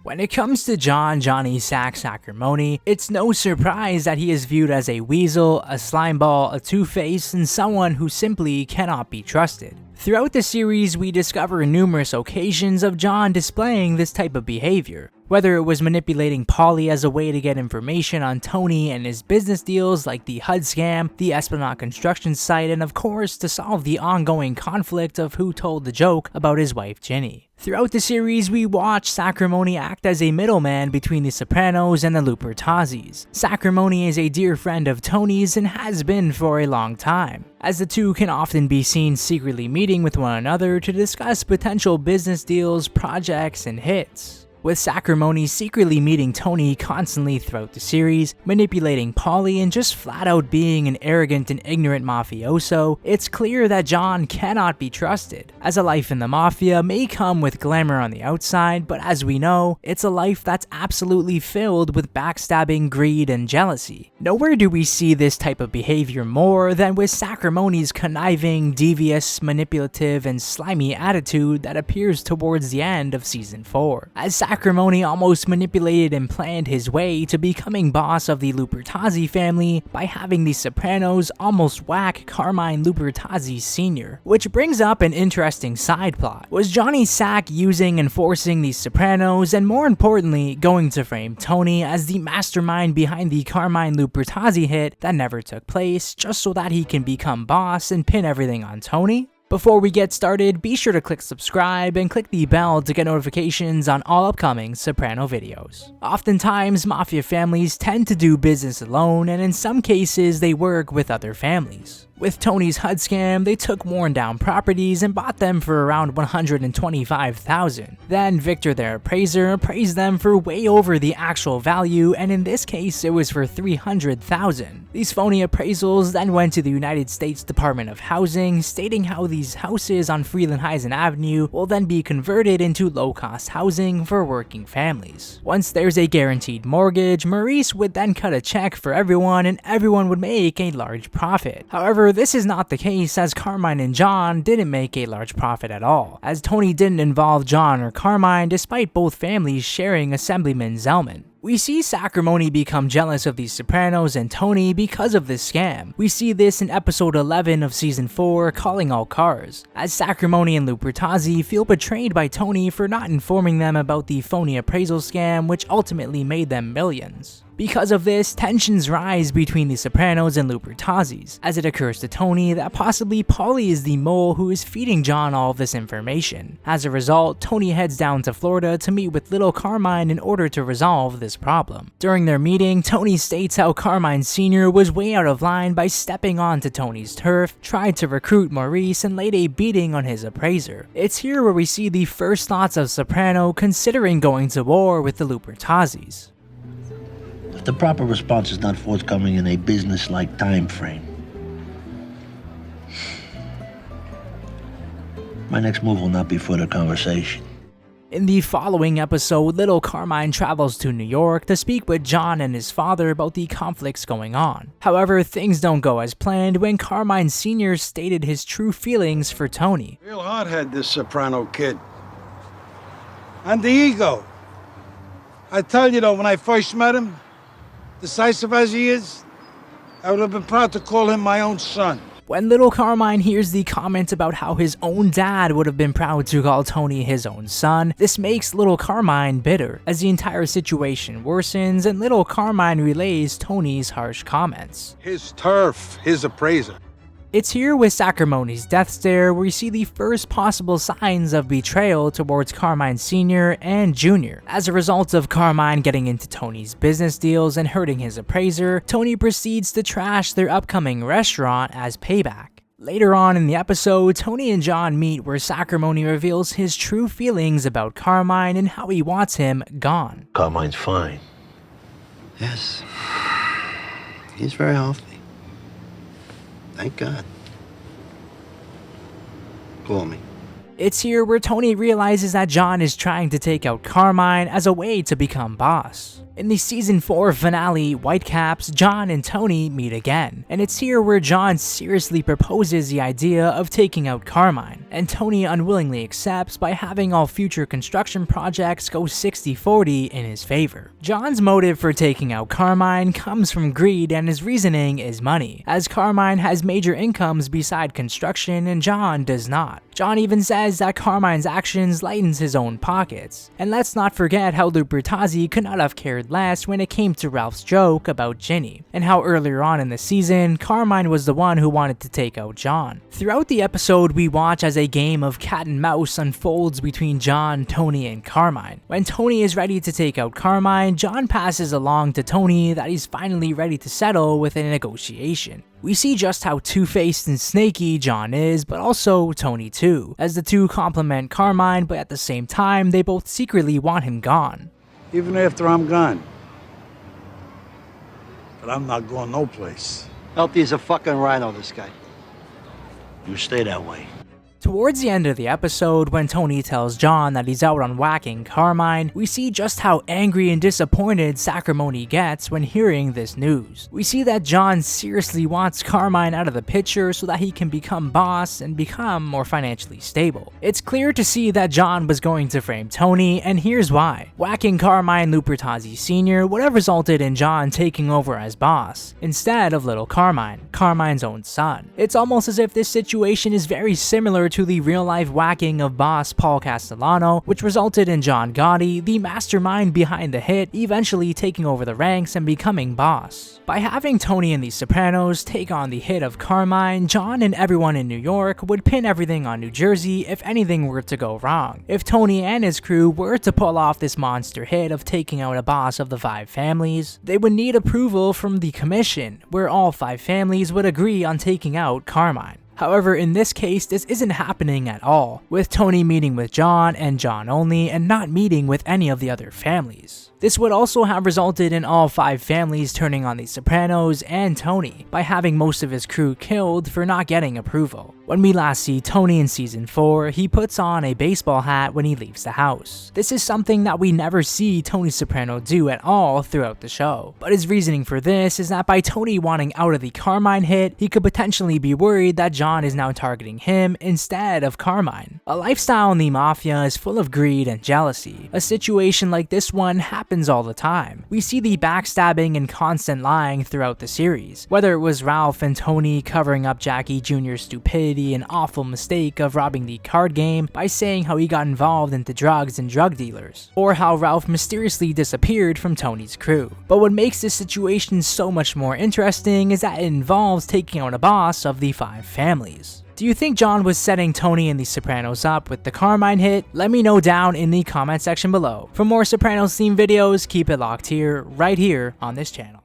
When it comes to Johnny Sack Sacrimoni, it's no surprise that he is viewed as a weasel, a slimeball, a two-face, and someone who simply cannot be trusted. Throughout the series, we discover numerous occasions of John displaying this type of behavior. Whether it was manipulating Polly as a way to get information on Tony and his business deals like the HUD scam, the Esplanade construction site, and of course to solve the ongoing conflict of who told the joke about his wife Ginny. Throughout the series, we watch Sacrimoni act as a middleman between the Sopranos and the Lupertazzis. Sacrimoni is a dear friend of Tony's and has been for a long time, as the two can often be seen secretly meeting with one another to discuss potential business deals, projects, and hits. With Sacrimoni secretly meeting Tony constantly throughout the series, manipulating Polly, and just flat out being an arrogant and ignorant mafioso, it's clear that John cannot be trusted, as a life in the mafia may come with glamour on the outside, but as we know, it's a life that's absolutely filled with backstabbing, greed, and jealousy. Nowhere do we see this type of behavior more than with Sacrimoni's conniving, devious, manipulative, and slimy attitude that appears towards the end of season 4, as Sacrimoni almost manipulated and planned his way to becoming boss of the Lupertazzi family by having the Sopranos almost whack Carmine Lupertazzi Sr., which brings up an interesting side plot. Was Johnny Sack using and forcing the Sopranos, and more importantly, going to frame Tony as the mastermind behind the Carmine Lupertazzi hit that never took place, just so that he can become boss and pin everything on Tony? Before we get started, be sure to click subscribe and click the bell to get notifications on all upcoming Soprano videos. Oftentimes, mafia families tend to do business alone, and in some cases, they work with other families. With Tony's HUD scam, they took worn down properties and bought them for around $125,000. Then Victor, their appraiser, appraised them for way over the actual value, and in this case it was for $300,000. These phony appraisals then went to the United States Department of Housing, stating how these houses on Frelinghuysen Avenue will then be converted into low-cost housing for working families. Once there's a guaranteed mortgage, Maurice would then cut a check for everyone and everyone would make a large profit. However, this is not the case, as Carmine and John didn't make a large profit at all, as Tony didn't involve John or Carmine despite both families sharing Assemblyman Zellman. We see Sacrimoni become jealous of the Sopranos and Tony because of this scam. We see this in episode 11 of season 4, Calling All Cars, as Sacrimoni and Lupertazzi feel betrayed by Tony for not informing them about the phony appraisal scam, which ultimately made them millions. Because of this, tensions rise between the Sopranos and Lupertazzis, as it occurs to Tony that possibly Polly is the mole who is feeding John all of this information. As a result, Tony heads down to Florida to meet with little Carmine in order to resolve this problem. During their meeting, Tony states how Carmine Sr. was way out of line by stepping onto Tony's turf, tried to recruit Maurice, and laid a beating on his appraiser. It's here where we see the first thoughts of Soprano considering going to war with the Lupertazzis. If the proper response is not forthcoming in a business-like time frame, my next move will not be further conversation. In the following episode, little Carmine travels to New York to speak with John and his father about the conflicts going on. However, things don't go as planned when Carmine Sr. stated his true feelings for Tony. Real hothead, this Soprano kid. And the ego. I tell you though, when I first met him, decisive as he is, I would have been proud to call him my own son. When little Carmine hears the comment about how his own dad would have been proud to call Tony his own son, this makes little Carmine bitter, as the entire situation worsens and little Carmine relays Tony's harsh comments. His turf, his appraiser. It's here with Sacrimoni's death stare where we see the first possible signs of betrayal towards Carmine Sr. and Jr. As a result of Carmine getting into Tony's business deals and hurting his appraiser, Tony proceeds to trash their upcoming restaurant as payback. Later on in the episode, Tony and John meet where Sacrimoni reveals his true feelings about Carmine and how he wants him gone. Carmine's fine. Yes. He's very healthy. Thank God. Call me. It's here where Tony realizes that John is trying to take out Carmine as a way to become boss. In the season 4 finale, Whitecaps, John and Tony meet again, and it's here where John seriously proposes the idea of taking out Carmine, and Tony unwillingly accepts by having all future construction projects go 60-40 in his favor. John's motive for taking out Carmine comes from greed, and his reasoning is money, as Carmine has major incomes beside construction and John does not. John even says that Carmine's actions lightens his own pockets. And let's not forget how Lupertazzi could not have cared less when it came to Ralph's joke about Ginny, and how earlier on in the season, Carmine was the one who wanted to take out John. Throughout the episode, we watch as a game of cat and mouse unfolds between John, Tony, and Carmine. When Tony is ready to take out Carmine, John passes along to Tony that he's finally ready to settle with a negotiation. We see just how two-faced and snaky John is, but also Tony too, as the two compliment Carmine, but at the same time, they both secretly want him gone. Even after I'm gone. But I'm not going no place. Healthy as a fucking rhino, this guy. You stay that way. Towards the end of the episode, when Tony tells John that he's out on whacking Carmine, we see just how angry and disappointed Sacrimoni gets when hearing this news. We see that John seriously wants Carmine out of the picture so that he can become boss and become more financially stable. It's clear to see that John was going to frame Tony, and here's why. Whacking Carmine Lupertazzi Sr. would have resulted in John taking over as boss, instead of little Carmine, Carmine's own son. It's almost as if this situation is very similar to the real-life whacking of boss Paul Castellano, which resulted in John Gotti, the mastermind behind the hit, eventually taking over the ranks and becoming boss. By having Tony and the Sopranos take on the hit of Carmine, John and everyone in New York would pin everything on New Jersey if anything were to go wrong. If Tony and his crew were to pull off this monster hit of taking out a boss of the 5 families, they would need approval from the commission, where all 5 families would agree on taking out Carmine. However, in this case, this isn't happening at all, with Tony meeting with John and John only and not meeting with any of the other families. This would also have resulted in all 5 families turning on the Sopranos and Tony by having most of his crew killed for not getting approval. When we last see Tony in season 4, he puts on a baseball hat when he leaves the house. This is something that we never see Tony Soprano do at all throughout the show. But his reasoning for this is that by Tony wanting out of the Carmine hit, he could potentially be worried that John is now targeting him instead of Carmine. A lifestyle in the mafia is full of greed and jealousy. A situation like this one happens all the time. We see the backstabbing and constant lying throughout the series, whether it was Ralph and Tony covering up Jackie Jr.'s stupidity and awful mistake of robbing the card game by saying how he got involved into drugs and drug dealers, or how Ralph mysteriously disappeared from Tony's crew. But what makes this situation so much more interesting is that it involves taking out a boss of the 5 families. Do you think John was setting Tony and the Sopranos up with the Carmine hit? Let me know down in the comment section below. For more Sopranos themed videos, keep it locked here, right here on this channel.